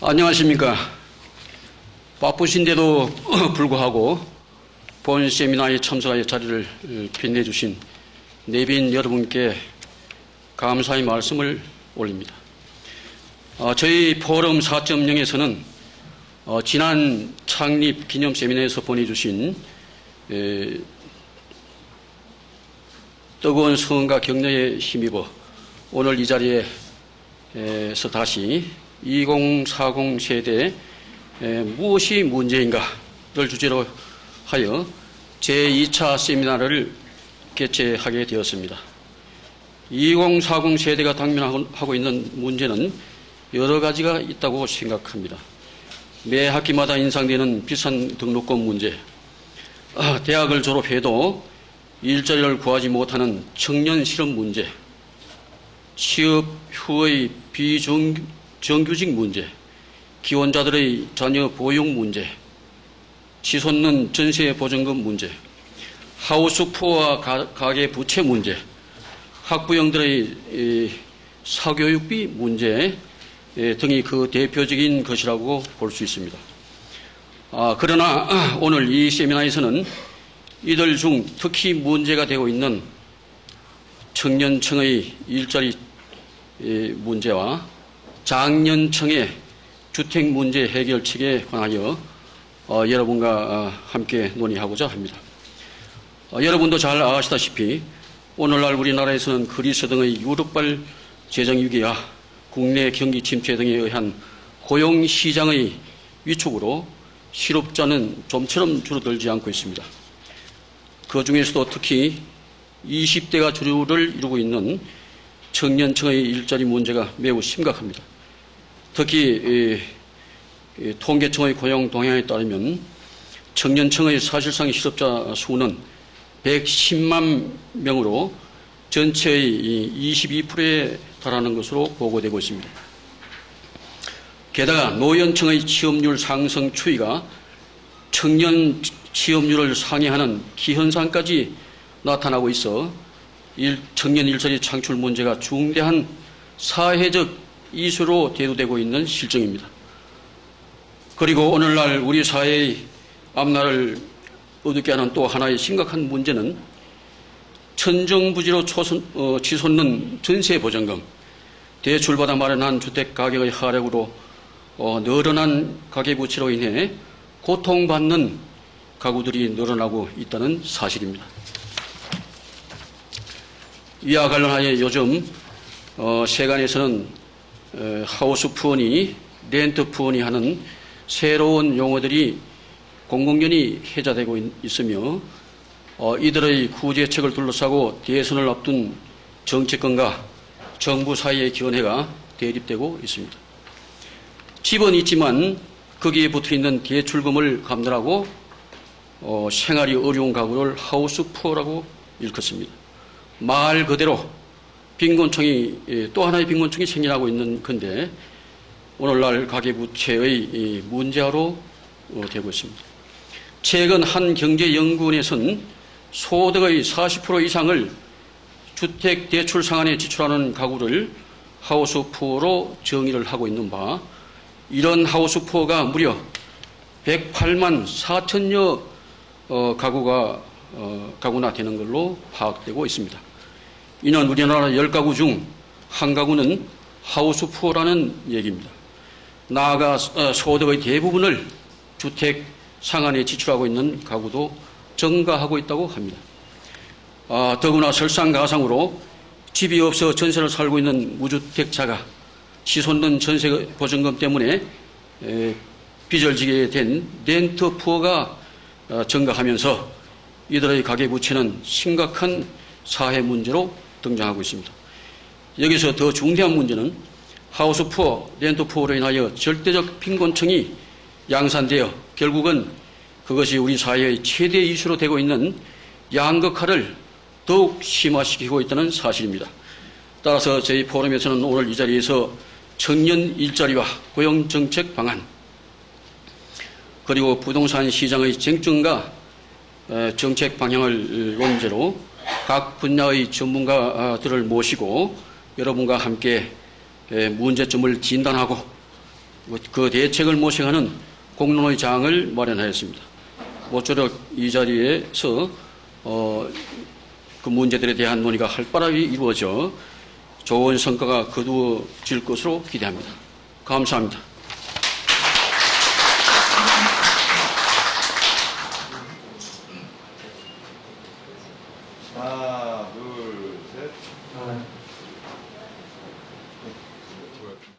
안녕하십니까. 바쁘신데도 불구하고 본 세미나에 참석하여 자리를 빛내주신 내빈 여러분께 감사의 말씀을 올립니다. 저희 포럼 4.0에서는 지난 창립 기념 세미나에서 보내주신 뜨거운 성원과 격려에 힘입어 오늘 이 자리에서 다시 2040 세대에 무엇이 문제인가를 주제로 하여 제2차 세미나를 개최하게 되었습니다. 2040 세대가 당면하고 있는 문제는 여러 가지가 있다고 생각합니다. 매 학기마다 인상되는 비싼 등록금 문제, 대학을 졸업해도 일자리를 구하지 못하는 청년 실업 문제, 취업 후의 비정규직 문제, 기혼자들의 자녀 보육 문제, 치솟는 전세 보증금 문제, 하우스푸어와 가계 부채 문제, 학부형들의 사교육비 문제 등이 그 대표적인 것이라고 볼 수 있습니다. 그러나 오늘 이 세미나에서는 이들 중 특히 문제가 되고 있는 청년층의 일자리 문제와 장년층의 주택 문제 해결책에 관하여 여러분과 함께 논의하고자 합니다. 여러분도 잘 아시다시피 오늘날 우리나라에서는 그리스 등의 유럽발 재정위기와 국내 경기 침체 등에 의한 고용시장의 위축으로 실업자는 좀처럼 줄어들지 않고 있습니다. 그 중에서도 특히 20대가 주류를 이루고 있는 청년층의 일자리 문제가 매우 심각합니다. 특히 통계청의 고용 동향에 따르면 청년층의 사실상 실업자 수는 110만 명으로 전체의 22%에 달하는 것으로 보고되고 있습니다. 게다가 노년층의 취업률 상승 추이가 청년 취업률을 상회하는 기현상까지 나타나고 있어 청년 일자리 창출 문제가 중대한 사회적 이슈로 대두되고 있는 실정입니다. 그리고 오늘날 우리 사회의 앞날을 어둡게 하는 또 하나의 심각한 문제는 천정부지로 치솟는 전세보증금, 대출받아 마련한 주택 가격의 하락으로 늘어난 가계부채로 인해 고통받는 가구들이 늘어나고 있다는 사실입니다. 이와 관련하여 요즘 세간에서는 하우스푸어니 렌트푸어니 하는 새로운 용어들이 공공연히 회자되고 있으며 이들의 구제책을 둘러싸고 대선을 앞둔 정치권과 정부 사이의 견해가 대립되고 있습니다. 집은 있지만 거기에 붙어있는 대출금을 감당하고 생활이 어려운 가구를 하우스푸어라고 일컫습니다. 말 그대로 빈곤층이 또 하나의 빈곤층이 생겨나고 있는 건데 오늘날 가계부채의 문제로 되고 있습니다. 최근 한 경제연구원에서는 소득의 40% 이상을 주택 대출 상환에 지출하는 가구를 하우스푸어로 정의를 하고 있는 바, 이런 하우스푸어가 무려 108만 4천여 가구나 되는 걸로 파악되고 있습니다. 이는 우리나라 10가구 중 한 가구는 하우스푸어라는 얘기입니다. 나아가 소득의 대부분을 주택 상환에 지출하고 있는 가구도 증가하고 있다고 합니다. 더구나 설상가상으로 집이 없어 전세를 살고 있는 무주택자가 치솟는 전세 보증금 때문에 빚을 지게 된 렌트푸어가 증가하면서 이들의 가계부채는 심각한 사회 문제로 등장하고 있습니다. 여기서 더 중대한 문제는 하우스푸어, 렌트푸어로 인하여 절대적 빈곤층이 양산되어 결국은 그것이 우리 사회의 최대 이슈로 되고 있는 양극화를 더욱 심화시키고 있다는 사실입니다. 따라서 저희 포럼에서는 오늘 이 자리에서 청년 일자리와 고용정책 방안, 그리고 부동산 시장의 쟁점과 정책 방향을 논제로 각 분야의 전문가들을 모시고 여러분과 함께 문제점을 진단하고 그 대책을 모색하는 공론의 장을 마련하였습니다. 모쪼록 이 자리에서 그 문제들에 대한 논의가 활발하게 이루어져 좋은 성과가 거두어질 것으로 기대합니다. 감사합니다.